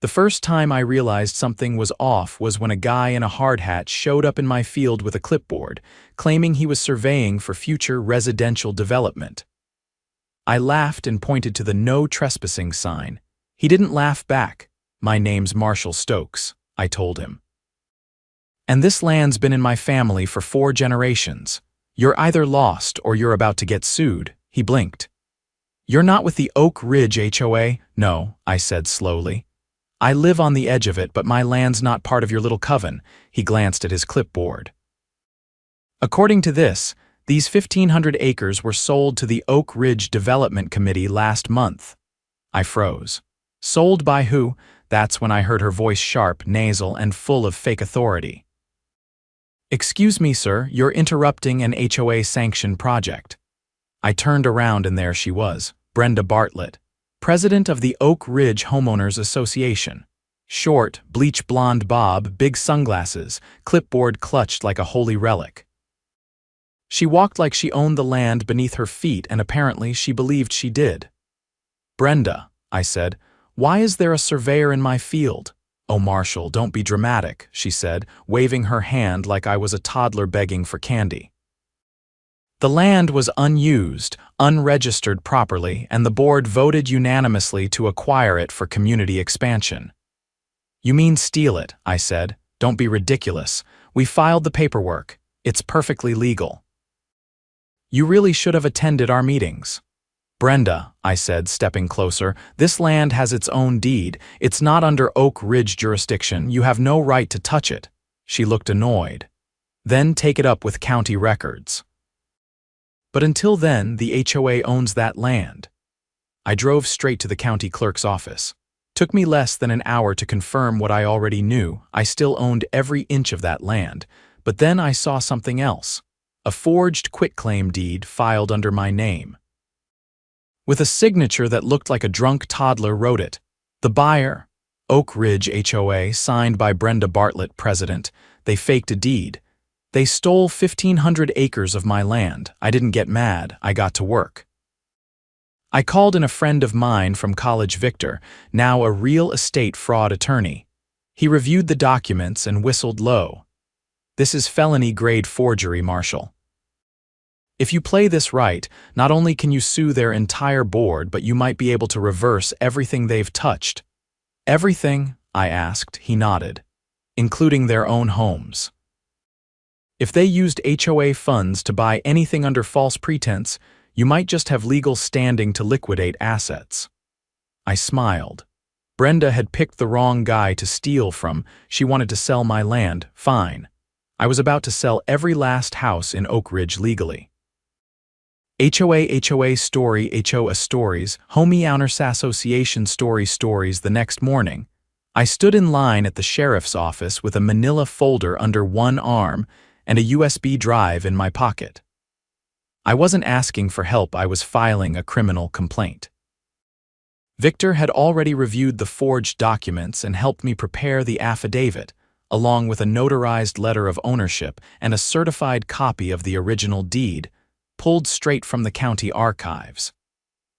The first time I realized something was off was when a guy in a hard hat showed up in my field with a clipboard, claiming he was surveying for future residential development. I laughed and pointed to the "No Trespassing" sign. He didn't laugh back. "My name's Marshall Stokes," I told him. "And this land's been in my family for 4 generations. You're either lost or you're about to get sued." He blinked. "You're not with the Oak Ridge HOA?" "No," I said slowly. "I live on the edge of it, but my land's not part of your little coven." He glanced at his clipboard. "According to this, these 1,500 acres were sold to the Oak Ridge Development Committee last month." I froze. "Sold by who?" That's when I heard her voice, sharp, nasal, and full of fake authority. "Excuse me, sir, you're interrupting an HOA-sanctioned project." I turned around and there she was, Brenda Bartlett, president of the Oak Ridge Homeowners Association. Short, bleach-blonde bob, big sunglasses, clipboard clutched like a holy relic. She walked like she owned the land beneath her feet, and apparently she believed she did. "Brenda," I said, "why is there a surveyor in my field?" "Oh, Marshall, don't be dramatic," she said, waving her hand like I was a toddler begging for candy. "The land was unused, unregistered properly, and the board voted unanimously to acquire it for community expansion." "You mean steal it," I said. "Don't be ridiculous. We filed the paperwork. It's perfectly legal." "You really should have attended our meetings." "Brenda," I said, stepping closer, "this land has its own deed. It's not under Oak Ridge jurisdiction. You have no right to touch it." She looked annoyed. "Then take it up with county records." "But until then, the HOA owns that land." I drove straight to the county clerk's office. Took me less than an hour to confirm what I already knew. I still owned every inch of that land. But then I saw something else. A forged quitclaim deed filed under my name, with a signature that looked like a drunk toddler wrote it. The buyer, Oak Ridge HOA, signed by Brenda Bartlett, president. They faked a deed. They stole 1,500 acres of my land. I didn't get mad. I got to work. I called in a friend of mine from college, Victor, now a real estate fraud attorney. He reviewed the documents and whistled low. "This is felony-grade forgery, Marshall. If you play this right, not only can you sue their entire board, but you might be able to reverse everything they've touched." "Everything?" I asked. He nodded. "Including their own homes. If they used HOA funds to buy anything under false pretense, you might just have legal standing to liquidate assets." I smiled. Brenda had picked the wrong guy to steal from. She wanted to sell my land. Fine. I was about to sell every last house in Oak Ridge legally. HOA story, HOA stories, Homeowners Association stories. The next morning, I stood in line at the sheriff's office with a manila folder under one arm and a USB drive in my pocket. I wasn't asking for help, I was filing a criminal complaint. Victor had already reviewed the forged documents and helped me prepare the affidavit, along with a notarized letter of ownership and a certified copy of the original deed, pulled straight from the county archives.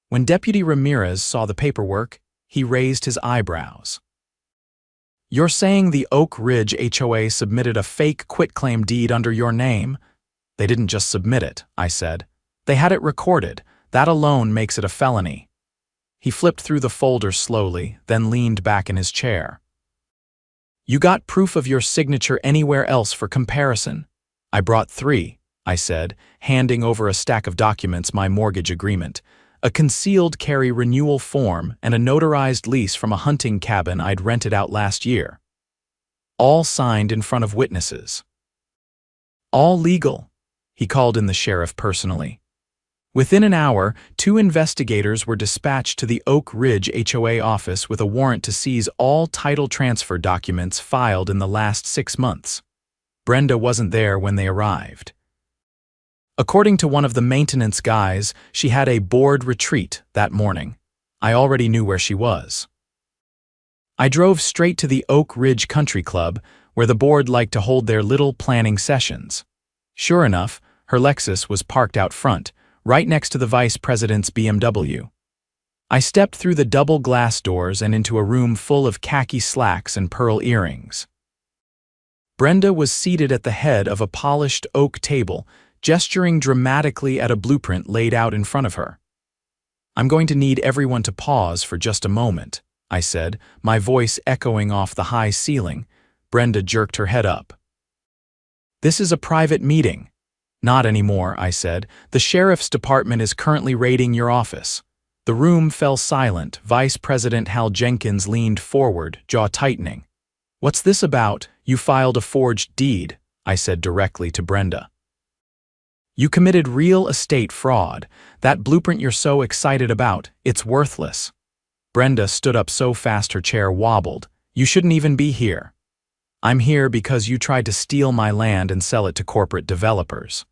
When Deputy Ramirez saw the paperwork, he raised his eyebrows. "You're saying the Oak Ridge HOA submitted a fake quitclaim deed under your name?" "They didn't just submit it," I said. "They had it recorded. That alone makes it a felony." He flipped through the folder slowly, then leaned back in his chair. "You got proof of your signature anywhere else for comparison?" "I brought 3, I said, handing over a stack of documents, my mortgage agreement, a concealed carry renewal form, and a notarized lease from a hunting cabin I'd rented out last year. All signed in front of witnesses. All legal." He called in the sheriff personally. Within an hour, 2 investigators were dispatched to the Oak Ridge HOA office with a warrant to seize all title transfer documents filed in the last 6 months. Brenda wasn't there when they arrived. According to one of the maintenance guys, she had a board retreat that morning. I already knew where she was. I drove straight to the Oak Ridge Country Club, where the board liked to hold their little planning sessions. Sure enough, her Lexus was parked out front, right next to the vice president's BMW. I stepped through the double glass doors and into a room full of khaki slacks and pearl earrings. Brenda was seated at the head of a polished oak table, gesturing dramatically at a blueprint laid out in front of her. "I'm going to need everyone to pause for just a moment," I said, my voice echoing off the high ceiling. Brenda jerked her head up. "This is a private meeting." "Not anymore," I said. "The sheriff's department is currently raiding your office." The room fell silent. Vice President Hal Jenkins leaned forward, jaw tightening. "What's this about? You filed a forged deed," I said directly to Brenda. "You committed real estate fraud. That blueprint you're so excited about, it's worthless." Brenda stood up so fast her chair wobbled. "You shouldn't even be here." "I'm here because you tried to steal my land and sell it to corporate developers.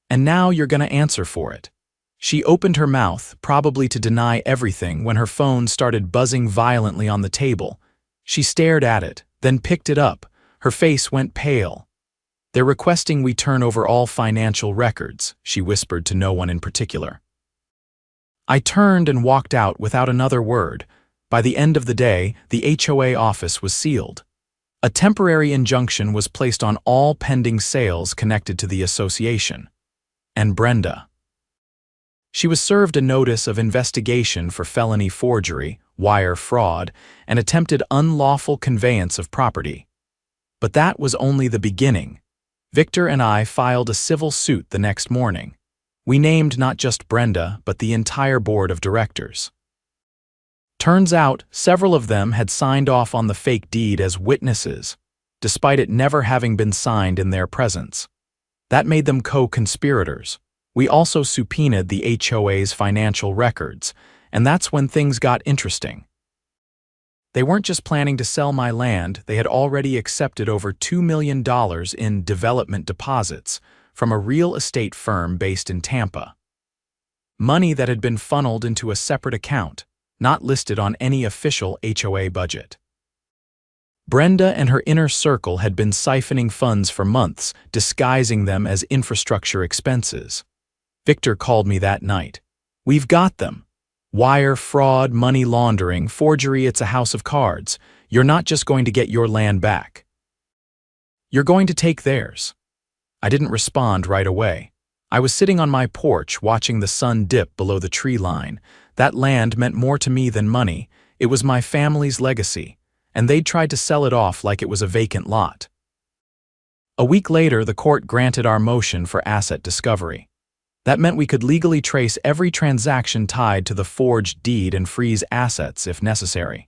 And now you're going to answer for it." She opened her mouth, probably to deny everything, when her phone started buzzing violently on the table. She stared at it, then picked it up. Her face went pale. "They're requesting we turn over all financial records," she whispered to no one in particular. I turned and walked out without another word. By the end of the day, the HOA office was sealed. A temporary injunction was placed on all pending sales connected to the association. And Brenda. She was served a notice of investigation for felony forgery, wire fraud, and attempted unlawful conveyance of property. But that was only the beginning. Victor and I filed a civil suit the next morning. We named not just Brenda, but the entire board of directors. Turns out, several of them had signed off on the fake deed as witnesses, despite it never having been signed in their presence. That made them co-conspirators. We also subpoenaed the HOA's financial records, and that's when things got interesting. They weren't just planning to sell my land, they had already accepted over $2 million in development deposits from a real estate firm based in Tampa. Money that had been funneled into a separate account, not listed on any official HOA budget. Brenda and her inner circle had been siphoning funds for months, disguising them as infrastructure expenses. Victor called me that night. "We've got them. Wire fraud, money laundering, forgery, it's a house of cards. You're not just going to get your land back. You're going to take theirs." I didn't respond right away. I was sitting on my porch watching the sun dip below the tree line. That land meant more to me than money. It was my family's legacy, and they'd tried to sell it off like it was a vacant lot. A week later, the court granted our motion for asset discovery. That meant we could legally trace every transaction tied to the forged deed and freeze assets if necessary.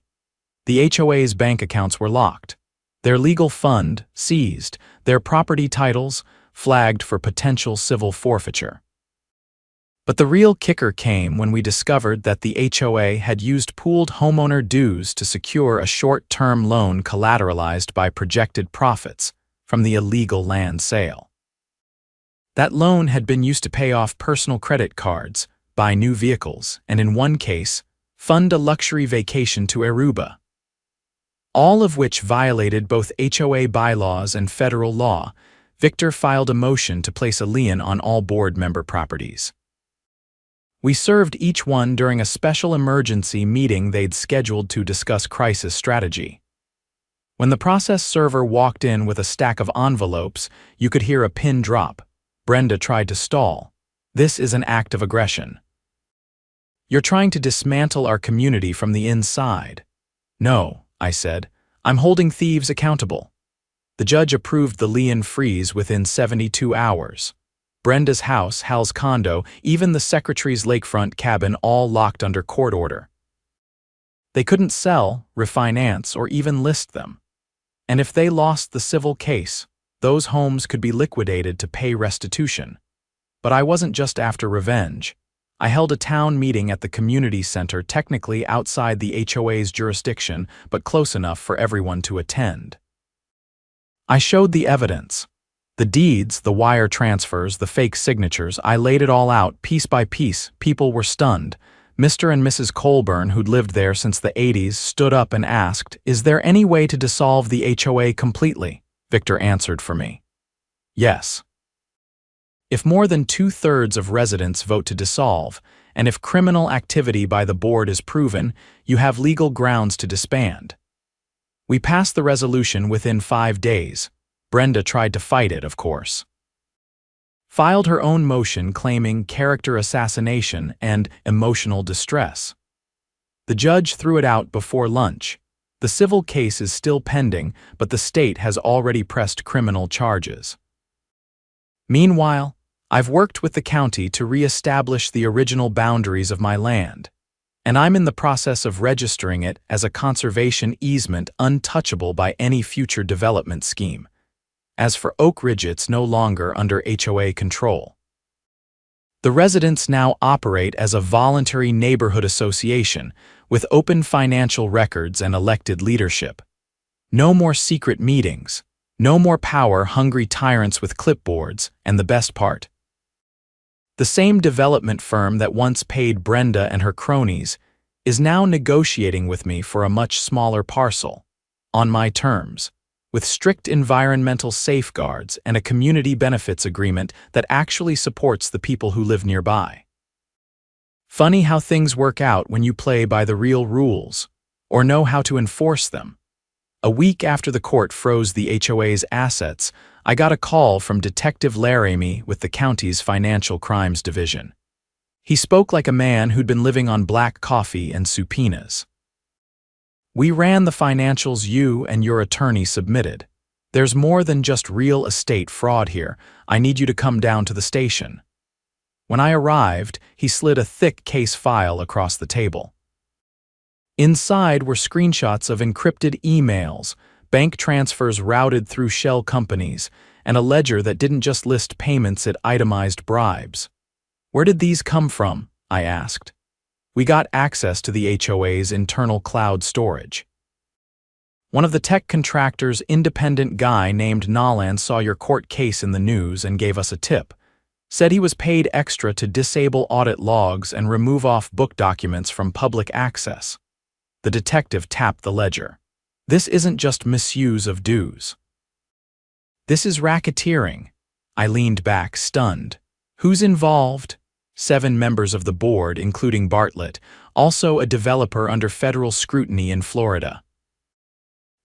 The HOA's bank accounts were locked, their legal fund seized, their property titles flagged for potential civil forfeiture. But the real kicker came when we discovered that the HOA had used pooled homeowner dues to secure a short-term loan collateralized by projected profits from the illegal land sale. That loan had been used to pay off personal credit cards, buy new vehicles, and in one case, fund a luxury vacation to Aruba. All of which violated both HOA bylaws and federal law. Victor filed a motion to place a lien on all board member properties. We served each one during a special emergency meeting they'd scheduled to discuss crisis strategy. When the process server walked in with a stack of envelopes, you could hear a pin drop. Brenda tried to stall. "This is an act of aggression. You're trying to dismantle our community from the inside." "No," I said. "I'm holding thieves accountable." The judge approved the lien freeze within 72 hours. Brenda's house, Hal's condo, even the secretary's lakefront cabin all locked under court order. They couldn't sell, refinance, or even list them. And if they lost the civil case, those homes could be liquidated to pay restitution. But I wasn't just after revenge. I held a town meeting at the community center, technically outside the HOA's jurisdiction, but close enough for everyone to attend. I showed the evidence. The deeds, the wire transfers, the fake signatures, I laid it all out, piece by piece. People were stunned. Mr. and Mrs. Colburn, who'd lived there since the 80s, stood up and asked, "Is there any way to dissolve the HOA completely?" Victor answered for me. "Yes. If more than 2/3 of residents vote to dissolve, and if criminal activity by the board is proven, you have legal grounds to disband. We passed the resolution within 5 days. Brenda tried to fight it, of course. Filed her own motion claiming character assassination and emotional distress. The judge threw it out before lunch. The civil case is still pending, but the state has already pressed criminal charges. Meanwhile, I've worked with the county to re-establish the original boundaries of my land, and I'm in the process of registering it as a conservation easement untouchable by any future development scheme. As for Oak Ridge, it's no longer under HOA control. The residents now operate as a voluntary neighborhood association with open financial records and elected leadership. No more secret meetings, no more power-hungry tyrants with clipboards, and the best part. The same development firm that once paid Brenda and her cronies is now negotiating with me for a much smaller parcel, on my terms, with strict environmental safeguards and a community benefits agreement that actually supports the people who live nearby. Funny how things work out when you play by the real rules, or know how to enforce them. A week after the court froze the HOA's assets, I got a call from Detective Laramie with the county's Financial Crimes Division. He spoke like a man who'd been living on black coffee and subpoenas. "We ran the financials you and your attorney submitted. There's more than just real estate fraud here. I need you to come down to the station." When I arrived, he slid a thick case file across the table. Inside were screenshots of encrypted emails, bank transfers routed through shell companies, and a ledger that didn't just list payments, it itemized bribes. "Where did these come from?" I asked. "We got access to the HOA's internal cloud storage. One of the tech contractor's independent guy named Nolan saw your court case in the news and gave us a tip. Said he was paid extra to disable audit logs and remove off-book documents from public access." The detective tapped the ledger. "This isn't just misuse of dues. This is racketeering." I leaned back, stunned. "Who's involved?" 7 members of the board, including Bartlett, also a developer under federal scrutiny in Florida.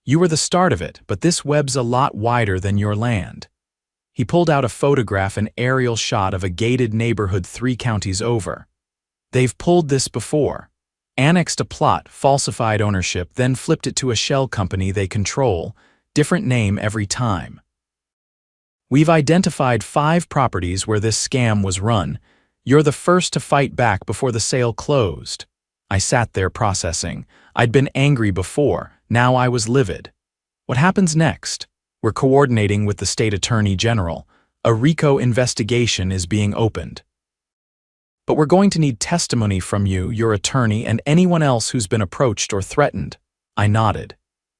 "You were the start of it, but this web's a lot wider than your land." He pulled out a photograph, an aerial shot of a gated neighborhood 3 counties over. "They've pulled this before. Annexed a plot, falsified ownership, then flipped it to a shell company they control, different name every time. We've identified 5 properties where this scam was run. You're the first to fight back before the sale closed." I sat there processing. I'd been angry before, now I was livid. "What happens next?" "We're coordinating with the state attorney general. A RICO investigation is being opened. But we're going to need testimony from you, your attorney, and anyone else who's been approached or threatened." I nodded.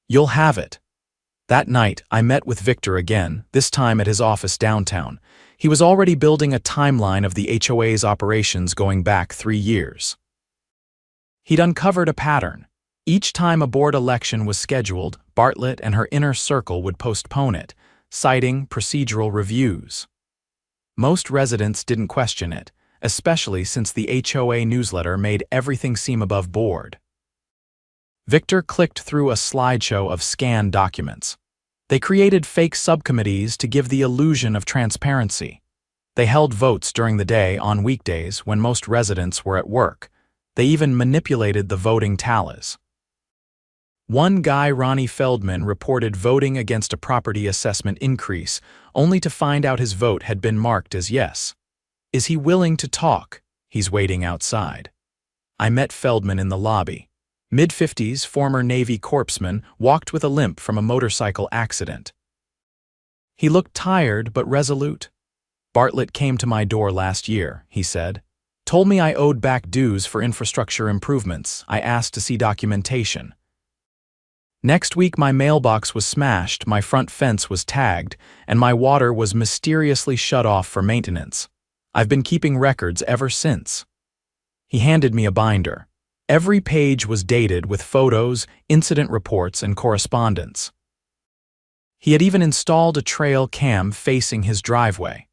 "You'll have it." That night, I met with Victor again, this time at his office downtown. He was already building a timeline of the HOA's operations going back 3 years. He'd uncovered a pattern. Each time a board election was scheduled, Bartlett and her inner circle would postpone it, citing procedural reviews. Most residents didn't question it, especially since the HOA newsletter made everything seem above board. Victor clicked through a slideshow of scanned documents. They created fake subcommittees to give the illusion of transparency. They held votes during the day on weekdays when most residents were at work. They even manipulated the voting tallies. One guy, Ronnie Feldman, reported voting against a property assessment increase, only to find out his vote had been marked as yes. "Is he willing to talk?" "He's waiting outside." I met Feldman in the lobby. Mid-50s, former Navy corpsman, walked with a limp from a motorcycle accident. He looked tired but resolute. "Bartlett came to my door last year," he said. "Told me I owed back dues for infrastructure improvements. I asked to see documentation. Next week my mailbox was smashed, my front fence was tagged, and my water was mysteriously shut off for maintenance. I've been keeping records ever since." He handed me a binder. Every page was dated with photos, incident reports, and correspondence. He had even installed a trail cam facing his driveway.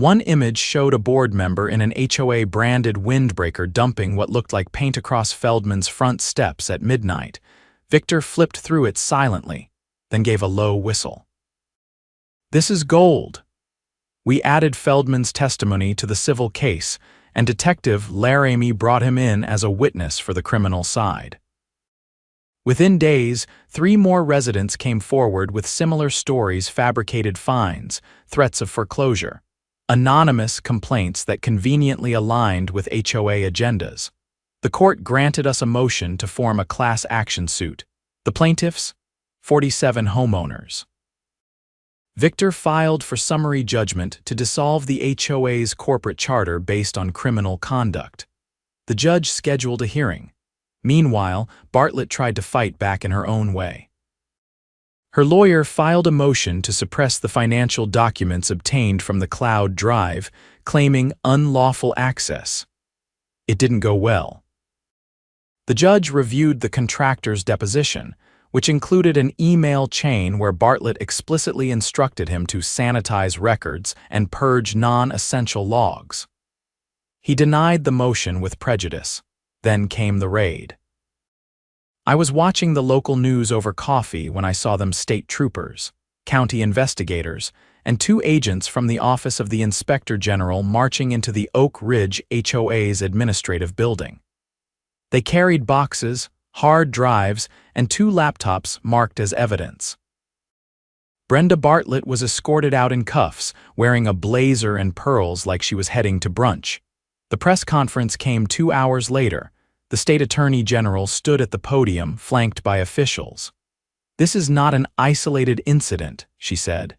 One image showed a board member in an HOA-branded windbreaker dumping what looked like paint across Feldman's front steps at midnight. Victor flipped through it silently, then gave a low whistle. "This is gold." We added Feldman's testimony to the civil case, and Detective Laramie brought him in as a witness for the criminal side. Within days, 3 more residents came forward with similar stories: fabricated fines, threats of foreclosure, anonymous complaints that conveniently aligned with HOA agendas. The court granted us a motion to form a class action suit. The plaintiffs? 47 homeowners. Victor filed for summary judgment to dissolve the HOA's corporate charter based on criminal conduct. The judge scheduled a hearing. Meanwhile, Bartlett tried to fight back in her own way. Her lawyer filed a motion to suppress the financial documents obtained from the cloud drive, claiming unlawful access. It didn't go well. The judge reviewed the contractor's deposition, which included an email chain where Bartlett explicitly instructed him to sanitize records and purge non-essential logs. He denied the motion with prejudice. Then came the raid. I was watching the local news over coffee when I saw them: state troopers, county investigators, and 2 agents from the Office of the Inspector General marching into the Oak Ridge HOA's administrative building. They carried boxes, hard drives, and 2 laptops marked as evidence. Brenda Bartlett was escorted out in cuffs, wearing a blazer and pearls like she was heading to brunch. The press conference came 2 hours later. The state attorney general stood at the podium, flanked by officials. "This is not an isolated incident," she said.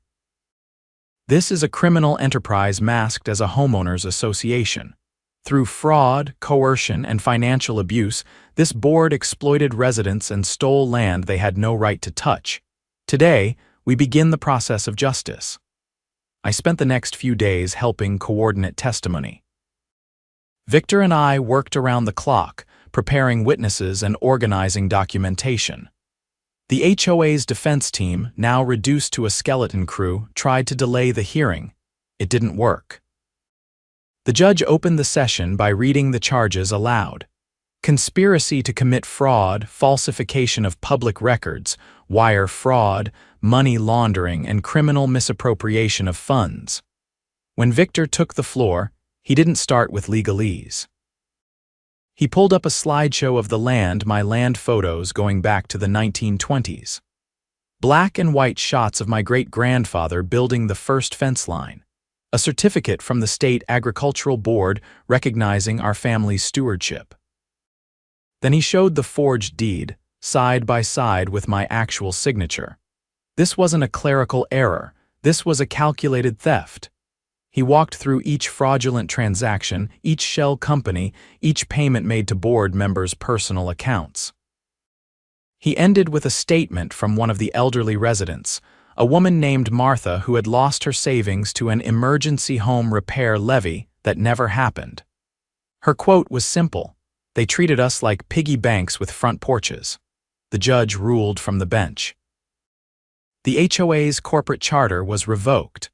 "This is a criminal enterprise masked as a homeowners association. Through fraud, coercion, and financial abuse, this board exploited residents and stole land they had no right to touch. Today, we begin the process of justice." I spent the next few days helping coordinate testimony. Victor and I worked around the clock, preparing witnesses and organizing documentation. The HOA's defense team, now reduced to a skeleton crew, tried to delay the hearing. It didn't work. The judge opened the session by reading the charges aloud: conspiracy to commit fraud, falsification of public records, wire fraud, money laundering, and criminal misappropriation of funds. When Victor took the floor, he didn't start with legalese. He pulled up a slideshow of the land, my land photos going back to the 1920s. Black and white shots of my great-grandfather building the first fence line. A certificate from the State Agricultural Board recognizing our family's stewardship. Then he showed the forged deed, side by side with my actual signature. This wasn't a clerical error. This was a calculated theft. He walked through each fraudulent transaction, each shell company, each payment made to board members' personal accounts. He ended with a statement from one of the elderly residents, a woman named Martha who had lost her savings to an emergency home repair levy that never happened. Her quote was simple: "They treated us like piggy banks with front porches." The judge ruled from the bench. The HOA's corporate charter was revoked.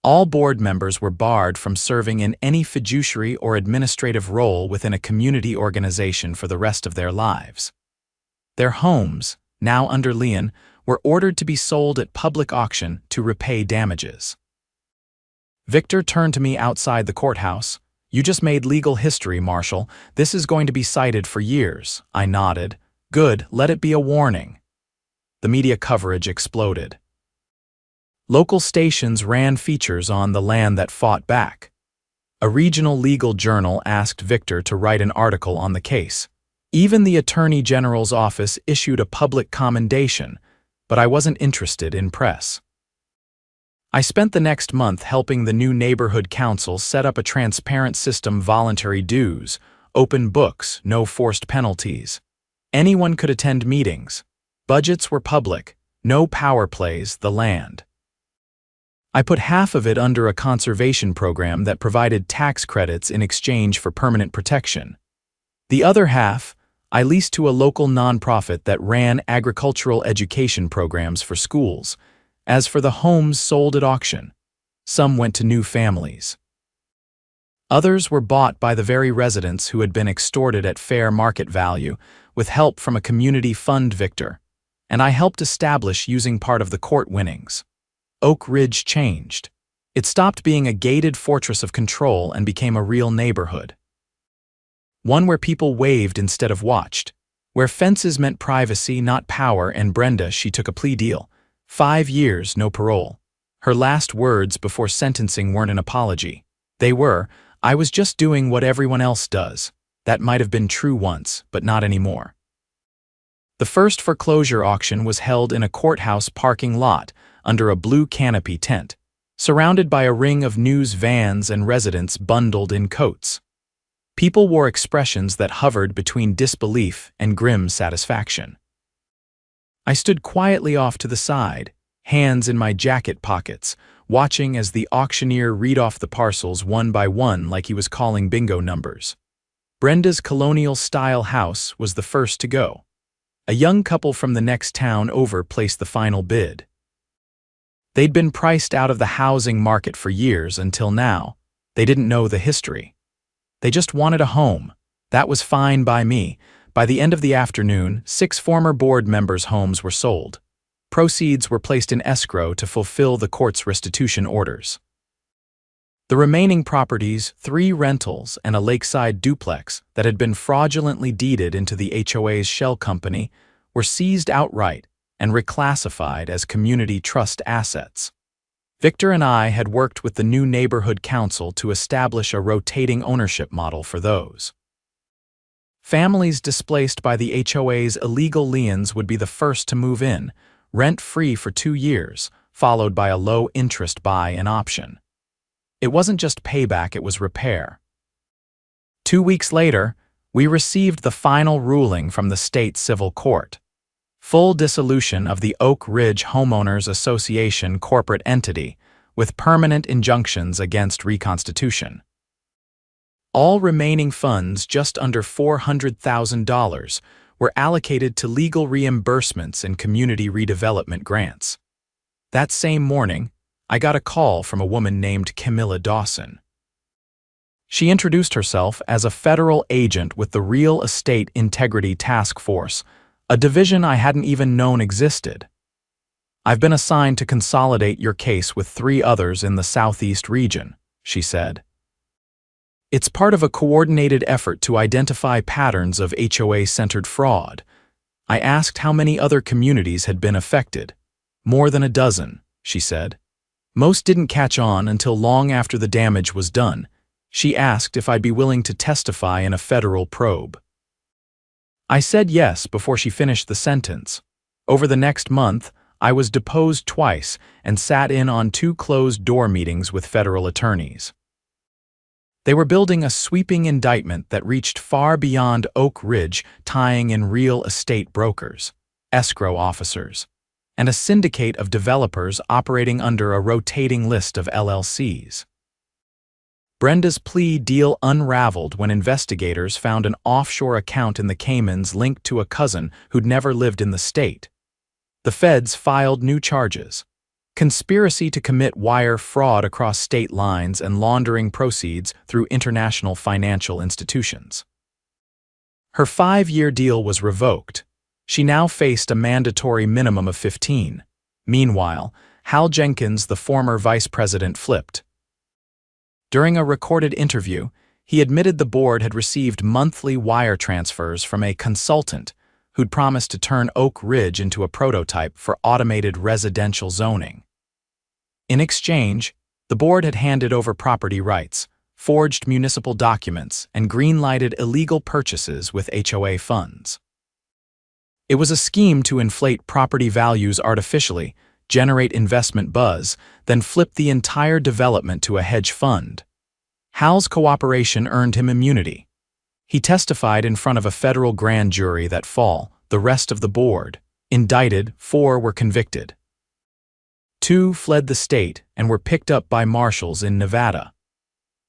All board members were barred from serving in any fiduciary or administrative role within a community organization for the rest of their lives. Their homes, now under lien, were ordered to be sold at public auction to repay damages. Victor turned to me outside the courthouse. "You just made legal history, Marshal. This is going to be cited for years." I nodded. "Good, let it be a warning." The media coverage exploded. Local stations ran features on the land that fought back. A regional legal journal asked Victor to write an article on the case. Even the Attorney General's office issued a public commendation, but I wasn't interested in press. I spent the next month helping the new neighborhood council set up a transparent system: voluntary dues, open books, no forced penalties. Anyone could attend meetings. Budgets were public, no power plays, the land. I put half of it under a conservation program that provided tax credits in exchange for permanent protection. The other half, I leased to a local nonprofit that ran agricultural education programs for schools. As for the homes sold at auction, some went to new families. Others were bought by the very residents who had been extorted at fair market value, with help from a community fund victor, and I helped establish using part of the court winnings. Oak Ridge changed. It stopped being a gated fortress of control and became a real neighborhood. One where people waved instead of watched, where fences meant privacy, not power, and Brenda, she took a plea deal. 5 years, no parole. Her last words before sentencing weren't an apology. They were, "I was just doing what everyone else does." That might have been true once, but not anymore. The first foreclosure auction was held in a courthouse parking lot under a blue canopy tent, surrounded by a ring of news vans and residents bundled in coats. People wore expressions that hovered between disbelief and grim satisfaction. I stood quietly off to the side, hands in my jacket pockets, watching as the auctioneer read off the parcels one by one like he was calling bingo numbers. Brenda's colonial-style house was the first to go. A young couple from the next town over placed the final bid. They'd been priced out of the housing market for years until now. They didn't know the history. They just wanted a home. That was fine by me. By the end of the afternoon, 6 former board members' homes were sold. Proceeds were placed in escrow to fulfill the court's restitution orders. The remaining properties, 3 rentals and a lakeside duplex that had been fraudulently deeded into the HOA's shell company, were seized outright and reclassified as community trust assets. Victor and I had worked with the new neighborhood council to establish a rotating ownership model for those. Families displaced by the HOA's illegal liens would be the first to move in, rent-free for 2 years, followed by a low-interest buy-in option. It wasn't just payback, it was repair. 2 weeks later, we received the final ruling from the state civil court. Full dissolution of the Oak Ridge Homeowners Association corporate entity, with permanent injunctions against reconstitution. All remaining funds, just under $400,000, were allocated to legal reimbursements and community redevelopment grants. That same morning, I got a call from a woman named Camilla Dawson. She introduced herself as a federal agent with the Real Estate Integrity Task Force, a division I hadn't even known existed. "I've been assigned to consolidate your case with 3 others in the Southeast region," she said. "It's part of a coordinated effort to identify patterns of HOA-centered fraud." I asked how many other communities had been affected. "More than a dozen," she said. "Most didn't catch on until long after the damage was done." She asked if I'd be willing to testify in a federal probe. I said yes before she finished the sentence. Over the next month, I was deposed twice and sat in on 2 closed-door meetings with federal attorneys. They were building a sweeping indictment that reached far beyond Oak Ridge, tying in real estate brokers, escrow officers, and a syndicate of developers operating under a rotating list of LLCs. Brenda's plea deal unraveled when investigators found an offshore account in the Caymans linked to a cousin who'd never lived in the state. The feds filed new charges: conspiracy to commit wire fraud across state lines and laundering proceeds through international financial institutions. Her 5-year deal was revoked. She now faced a mandatory minimum of 15. Meanwhile, Hal Jenkins, the former vice president, flipped. During a recorded interview, he admitted the board had received monthly wire transfers from a consultant who'd promised to turn Oak Ridge into a prototype for automated residential zoning. In exchange, the board had handed over property rights, forged municipal documents, and green-lighted illegal purchases with HOA funds. It was a scheme to inflate property values artificially, generate investment buzz, then flip the entire development to a hedge fund. Hal's cooperation earned him immunity. He testified in front of a federal grand jury that fall. The rest of the board, indicted, 4 were convicted. 2 fled the state and were picked up by marshals in Nevada.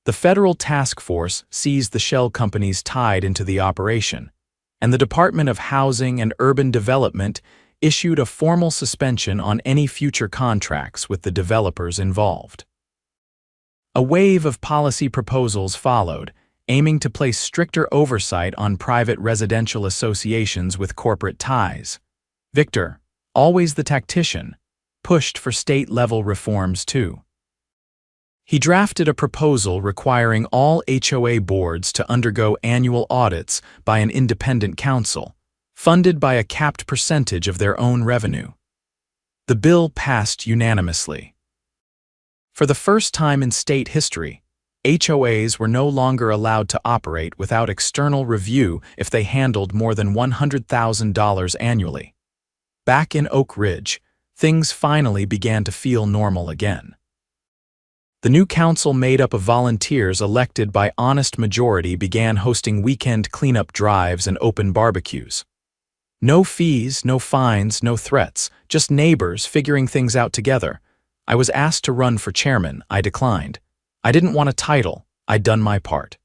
The federal task force seized the shell companies tied into the operation, and the Department of Housing and Urban Development issued a formal suspension on any future contracts with the developers involved. A wave of policy proposals followed, aiming to place stricter oversight on private residential associations with corporate ties. Victor, always the tactician, pushed for state-level reforms too. He drafted a proposal requiring all HOA boards to undergo annual audits by an independent council, funded by a capped percentage of their own revenue. The bill passed unanimously. For the first time in state history, HOAs were no longer allowed to operate without external review if they handled more than $100,000 annually. Back in Oak Ridge, things finally began to feel normal again. The new council, made up of volunteers elected by honest majority, began hosting weekend cleanup drives and open barbecues. No fees, no fines, no threats, just neighbors figuring things out together. I was asked to run for chairman. I declined. I didn't want a title. I'd done my part.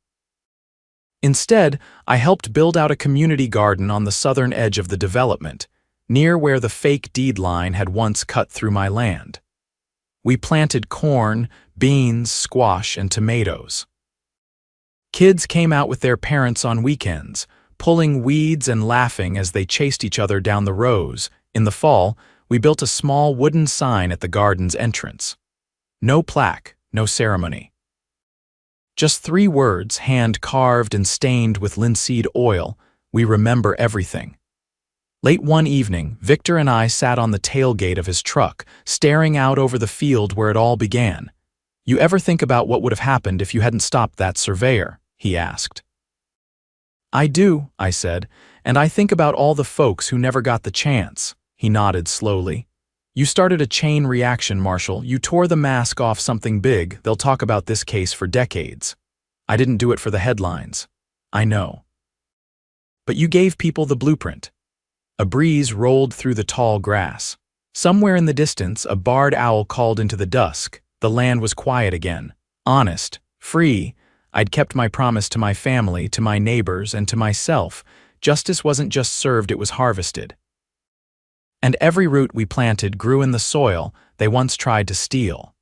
Instead, I helped build out a community garden on the southern edge of the development, near where the fake deed line had once cut through my land. We planted corn, beans, squash, and tomatoes. Kids came out with their parents on weekends, pulling weeds and laughing as they chased each other down the rows. In the fall, we built a small wooden sign at the garden's entrance. No plaque, no ceremony. Just 3 words, hand-carved and stained with linseed oil: we remember everything. Late one evening, Victor and I sat on the tailgate of his truck, staring out over the field where it all began. "You ever think about what would have happened if you hadn't stopped that surveyor?" he asked. "I do," I said, "and I think about all the folks who never got the chance." He nodded slowly. "You started a chain reaction, Marshall. You tore the mask off something big. They'll talk about this case for decades. I didn't do it for the headlines. I know. But you gave people the blueprint." A breeze rolled through the tall grass. Somewhere in the distance, a barred owl called into the dusk. The land was quiet again. Honest, free. I'd kept my promise to my family, to my neighbors, and to myself. Justice wasn't just served, it was harvested. And every root we planted grew in the soil they once tried to steal.